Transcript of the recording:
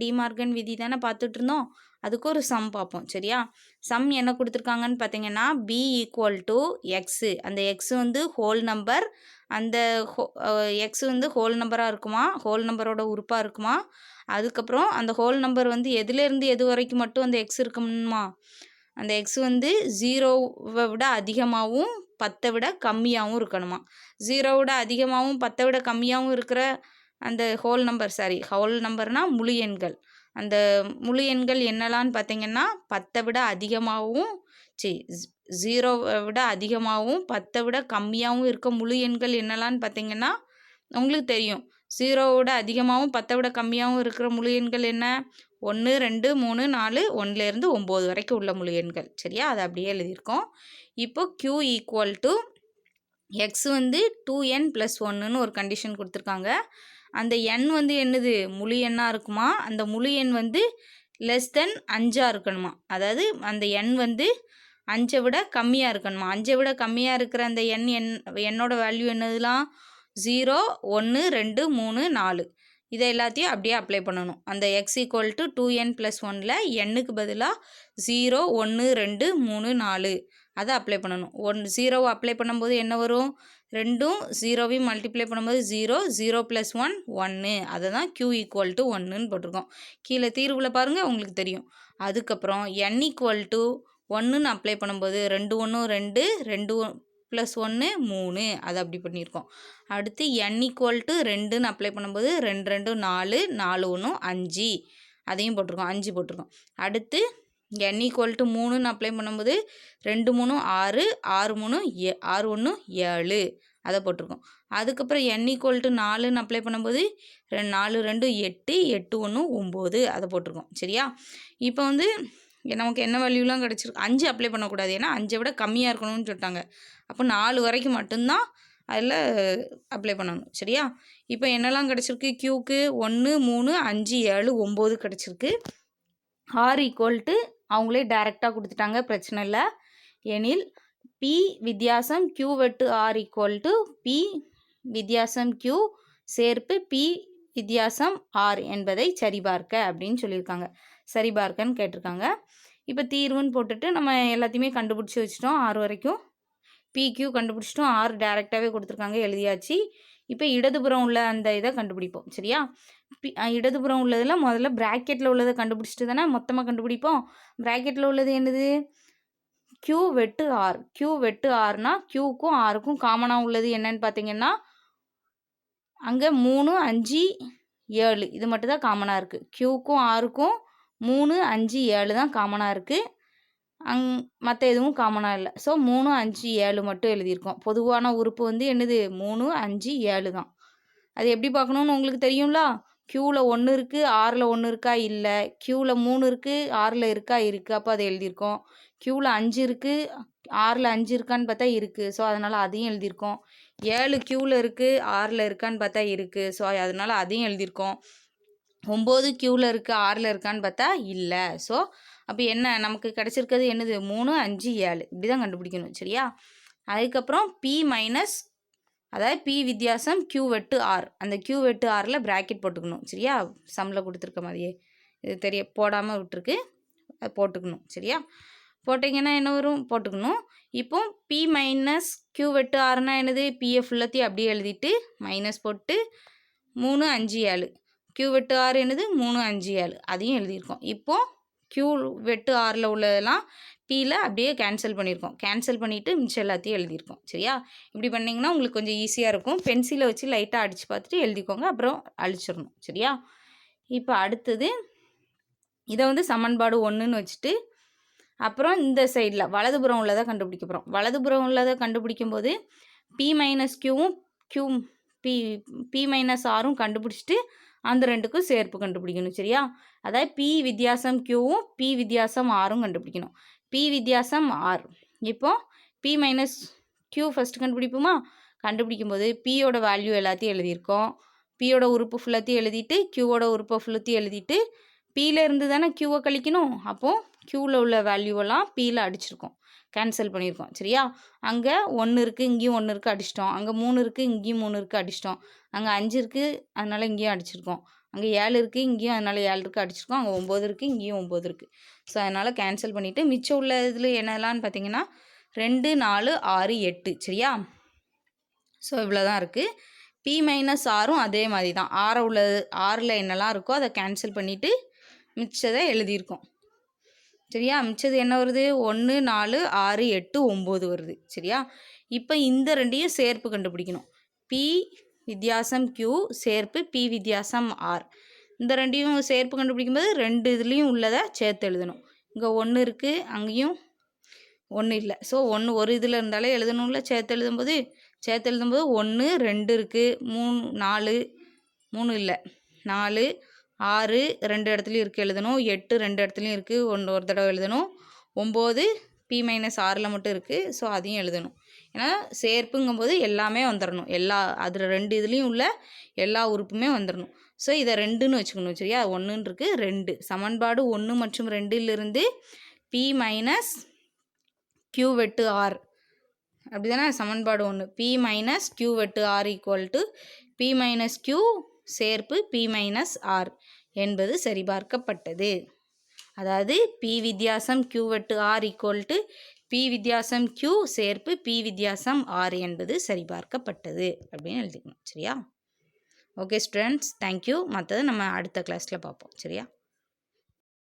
De Morgan விதி தானே பார்த்துட்டு இருந்தோம். அதுக்கு ஒரு சம் பார்ப்போம். சரியா? சம் என்ன கொடுத்துருக்காங்கன்னு பார்த்தீங்கன்னா, b ஈக்குவல் டு எக்ஸு. அந்த எக்ஸ் வந்து ஹோல் நம்பர். அந்த எக்ஸ் வந்து ஹோல் நம்பராக இருக்குமா, ஹோல் நம்பரோட உறுப்பாக இருக்குமா, அதுக்கப்புறம் அந்த ஹோல் நம்பர் வந்து எதுலேருந்து எது வரைக்கும் மட்டும் அந்த எக்ஸ் இருக்கணுமா, அந்த எக்ஸ் வந்து 0வை விட அதிகமாகவும் 10 விட கம்மியாகவும் இருக்கணுமா. 0 விட அதிகமாகவும் 10 விட கம்மியாகவும் இருக்கிற அந்த ஹோல் நம்பர்னால் முழு எண்கள். அந்த முழு எண்கள் என்னலான்னு பார்த்தீங்கன்னா 10 விட அதிகமாகவும் 0வை விட அதிகமாகவும் 10 விட கம்மியாகவும் இருக்க முழு எண்கள் என்னலான்னு பார்த்தீங்கன்னா உங்களுக்கு தெரியும். 0வை விட அதிகமாகவும் 10 விட கம்மியாகவும் இருக்கிற முழு எண்கள் என்ன? 1, 2, 3, 4, 1லேருந்து 9 வரைக்கும் உள்ள முழு எண்கள். சரியா? அதை அப்படியே எழுதியிருக்கோம். இப்போ q ஈக்குவல் டு எக்ஸ் வந்து 2n+1ன்னு ஒரு கண்டிஷன் கொடுத்துருக்காங்க. அந்த எண் வந்து என்னது? முழு எண்ணாக இருக்குமா, அந்த முழு எண் வந்து லெஸ் தென் 5ஆக இருக்கணுமா. அதாவது அந்த எண் வந்து 5ஐ விட கம்மியாக இருக்கணுமா. 5ஐ விட கம்மியாக இருக்கிற அந்த எண்ணோட வேல்யூ என்னதுலாம்? 0, 1, 2, 3, 4. இதை எல்லாத்தையும் அப்படியே அப்ளை பண்ணணும். அந்த எக்ஸ் ஈக்குவல் டு 2n+1ல் எண்ணுக்கு பதிலாக 0, 1, 2, 3, 4 அதை அப்ளை பண்ணணும். 0வை அப்ளை பண்ணும்போது என்ன வரும்? 2ம் 0வையும் மல்டிப்ளை பண்ணும்போது 0, 0 + 1 1. அதை தான் q ஈக்குவல் டு 1ன்னு போட்டிருக்கோம். கீழே தீர்வில் பாருங்கள், உங்களுக்கு தெரியும். அதுக்கப்புறம் n ஈக்குவல் டு 1ன்னு அப்ளை பண்ணும்போது 2 1 2, 2 + 1 3. அதை அப்படி பண்ணியிருக்கோம். அடுத்து n ஈக்குவல் டு 2ன்னு அப்ளை பண்ணும்போது 2 2 4, 4 1 5. அதையும் போட்டிருக்கோம், 5 போட்டிருக்கோம். அடுத்து n ஈக்குவல் டு 3ன்னு அப்ளை பண்ணும்போது 2 3 6, 6 3 6 1 7. அதை போட்டிருக்கோம். அதுக்கப்புறம் n ஈக்குவல் டு 4ன்னு அப்ளை பண்ணும்போது 4 2 8, 8 1 9. அதை போட்டிருக்கோம். சரியா? இப்போ வந்து நமக்கு என்ன வேல்யூலாம் கிடச்சிருக்கு? 5 அப்ளை பண்ணக்கூடாது, ஏன்னா 5ஐ விட கம்மியாக இருக்கணும்னு சொல்லிட்டாங்க. அப்போ 4 வரைக்கும் மட்டும்தான் அதில் அப்ளை பண்ணணும். சரியா? இப்போ என்னெல்லாம் கிடச்சிருக்கு? க்யூக்கு 1 3 5 7 9 கிடச்சிருக்கு. ஆர் ஈக்குவல் டு அவங்களே டைரெக்டாக கொடுத்துட்டாங்க, பிரச்சனை இல்லை. எனில் பி வித்தியாசம் q வெட்டு ஆர் ஈக்குவல் டு பி வித்தியாசம் q சேர்ப்பு பி வித்தியாசம் ஆர் என்பதை சரிபார்க்க அப்படின்னு சொல்லியிருக்காங்க. சரிபார்க்கன்னு கேட்டிருக்காங்க. இப்போ தீர்வுன்னு போட்டுட்டு நம்ம எல்லாத்தையுமே கண்டுபிடிச்சி வச்சிட்டோம். ஆறு வரைக்கும் பிக்யூ கண்டுபிடிச்சிட்டோம். ஆர் டைரெக்டாகவே கொடுத்துருக்காங்க, எழுதியாச்சு. இப்போ இடதுபுறம் உள்ள அந்த இதை கண்டுபிடிப்போம். சரியா? இடதுபுறம் உள்ளதில் முதல்ல ப்ராக்கெட்டில் உள்ளதை கண்டுபிடிச்சிட்டு தானே மொத்தமாக கண்டுபிடிப்போம். ப்ராக்கெட்டில் உள்ளது என்னது? q வெட்டு ஆர். q வெட்டு ஆர்னா க்யூக்கும் ஆருக்கும் காமனாக உள்ளது என்னன்னு பார்த்தீங்கன்னா அங்கே 3 5 7 இது மட்டும் தான் காமனாக இருக்குது. க்யூக்கும் ஆருக்கும் 3 5 7 தான் காமனாக இருக்குது. மற்ற எதுவும் காமனாக இல்லை. ஸோ 3 5 7 மட்டும் எழுதியிருக்கோம். பொதுவான உறுப்பு வந்து என்னது? 3 5 7 தான். அது எப்படி பார்க்கணுன்னு உங்களுக்கு தெரியும்ல. க்யூவில் 1 இருக்குது, ஆறில் 1 இருக்கா? இல்லை. க்யூவில் 3 இருக்குது, ஆறில் இருக்கா? இருக்குது. அப்போ அதை எழுதியிருக்கோம். க்யூவில் 5 இருக்குது, ஆறில் 5 இருக்கான்னு பார்த்தா இருக்குது. ஸோ அதனால் அதையும் எழுதியிருக்கோம். 7 க்யூவில் இருக்குது, ஆறில் இருக்கான்னு பார்த்தா இருக்குது. ஸோ அதனால் அதையும் எழுதியிருக்கோம். 9 க்யூவில் இருக்குது, ஆறில் இருக்கான்னு பார்த்தா இல்லை. ஸோ அப்போ என்ன நமக்கு கிடச்சிருக்கிறது? என்னது? 3 5 7 இப்படி தான் கண்டுபிடிக்கணும். சரியா? அதுக்கப்புறம் பி மைனஸ், அதாவது பி வித்தியாசம் q வெட்டு ஆர். அந்த q வெட்டு ஆரில் ப்ராக்கெட் போட்டுக்கணும். சரியா? சம்மில் கொடுத்துருக்க மாதிரியே இது போடாமல் விட்டுருக்கு, அது போட்டுக்கணும். சரியா? போட்டிங்கன்னா என்ன வரும்? போட்டுக்கணும். இப்போ பி மைனஸ் q வெட்டு ஆறுனா என்னது? பிஏ ஃபுல்லத்தையும் அப்படியே எழுதிட்டு மைனஸ் போட்டு 3 5 7. q வெட்டு ஆறு என்னது? 3 5 7. அதையும் எழுதியிருக்கோம். இப்போது q வெட்டு ஆறில் உள்ளதெல்லாம் பியில் அப்படியே கேன்சல் பண்ணியிருக்கோம். கேன்சல் பண்ணிவிட்டு மிச்சம் எல்லாத்தையும் எழுதியிருக்கோம். சரியா? இப்படி பண்ணிங்கன்னா உங்களுக்கு கொஞ்சம் ஈஸியாக இருக்கும். பென்சிலை வச்சு லைட்டாக அடித்து பார்த்துட்டு எழுதிக்கோங்க, அப்புறம் அழிச்சிடணும். சரியா? இப்போ அடுத்தது இதை வந்து சமன்பாடு 1ன்னு வச்சுட்டு அப்புறம் இந்த சைடில் வலதுபுறம் உள்ளதை கண்டுபிடிக்க போகிறோம். வலதுபுறம் உள்ளதை கண்டுபிடிக்கும் போது பி மைனஸ் க்யூவும் பி மைனஸ் ஆரும் கண்டுபிடிச்சிட்டு அந்த ரெண்டுக்கும் சேர்ப்பு கண்டுபிடிக்கணும். சரியா? அதாவது பி வித்தியாசம் க்யூவும் பி வித்தியாசம் ஆரும் கண்டுபிடிக்கணும். பி வித்தியாசம் ஆர். இப்போ பி மைனஸ் க்யூ ஃபஸ்ட்டு கண்டுபிடிப்போமா? கண்டுபிடிக்கும்போது பியோட வேல்யூ எல்லாத்தையும் எழுதியிருக்கோம். பியோட உறுப்பு ஃபுல்லத்தையும் எழுதிட்டு க்யூவோட உறுப்பை ஃபுல்லத்தையும் எழுதிட்டு பியில் இருந்து தானே க்யூவை கழிக்கணும். அப்போது க்யூவில் உள்ள வேல்யூவெல்லாம் பியில் அடிச்சிருக்கோம், கேன்சல் பண்ணியிருக்கோம். சரியா? அங்கே 1 இருக்குது, இங்கேயும் 1 இருக்குது, அடிச்சிட்டோம். அங்கே 3 இருக்குது, இங்கேயும் 3 இருக்குது, அடிச்சிட்டோம். அங்கே 5 இருக்குது, அதனால் இங்கேயும் அடிச்சிருக்கோம். அங்கே 7 இருக்குது, இங்கேயும் அதனால் 7 இருக்குது அடிச்சிருக்கோம். அங்கே 9 இருக்குது, இங்கேயும் 9 இருக்குது. ஸோ அதனால் கேன்சல் பண்ணிவிட்டு மிச்சம் உள்ள இதில் என்னெல்லாம்னு பார்த்தீங்கன்னா 2, 4, 6, 8 சரியா. ஸோ இவ்வளோ தான் இருக்குது. பி மைனஸ் ஆரும் அதே மாதிரி தான். 6ல் என்னெல்லாம் இருக்கோ அதை கேன்சல் பண்ணிவிட்டு மிச்சதை எழுதியிருக்கோம் சரியா. மிச்சது என்ன வருது? 1, 4, 6, 8, 9 வருது சரியா. இப்போ இந்த ரெண்டையும் சேர்ப்பு கண்டுபிடிக்கணும். பி வித்தியாசம் Q சேர்ப்பு பி வித்தியாசம் R. இந்த ரெண்டையும் சேர்ப்பு கண்டுபிடிக்கும்போது 2 இதுலேயும் உள்ளதை சேர்த்து எழுதணும். இங்கே 1 இருக்குது, அங்கேயும் 1 இல்லை. ஸோ 1 ஒரு இதில் இருந்தாலே எழுதணும்ல. சேர்த்து எழுதும்போது 1, 2 இருக்குது, 3, 4, 3 இல்லை 4, 6 2 இடத்துலையும் இருக்குது எழுதணும். 8 2 இடத்துலையும் இருக்குது, ஒரு தடவை எழுதணும். 9 பி மைனஸ் 6ல் மட்டும் இருக்குது. ஸோ அதையும் எழுதணும். ஏன்னா சேர்ப்புங்கும்போது எல்லாமே வந்துடணும். அதில் 2 இதுலேயும் உள்ள எல்லா உறுப்புமே வந்துடணும். ஸோ இதை 2ன்னு வச்சுக்கணும் சரியா. 1ன்னு இருக்குது, 2 சமன்பாடு 1 மற்றும் 2லிருந்து பி மைனஸ் Q வெட்டு R அப்படி தானே. சமன்பாடு 1 பி மைனஸ் Q வெட்டு R equal to P minus Q சேர்ப்பு பி மைனஸ் R என்பது சரிபார்க்கப்பட்டது. அதாவது பி வித்தியாசம் Q வெட்டு R ஈக்குவல் டு பி வித்தியாசம் Q சேர்ப்பு பி வித்தியாசம் R என்பது சரிபார்க்கப்பட்டது அப்படின்னு எழுதிக்கணும் சரியா. Okay students, thank you. மற்றது நம்ம அடுத்த கிளாஸில் பார்ப்போம் சரியா.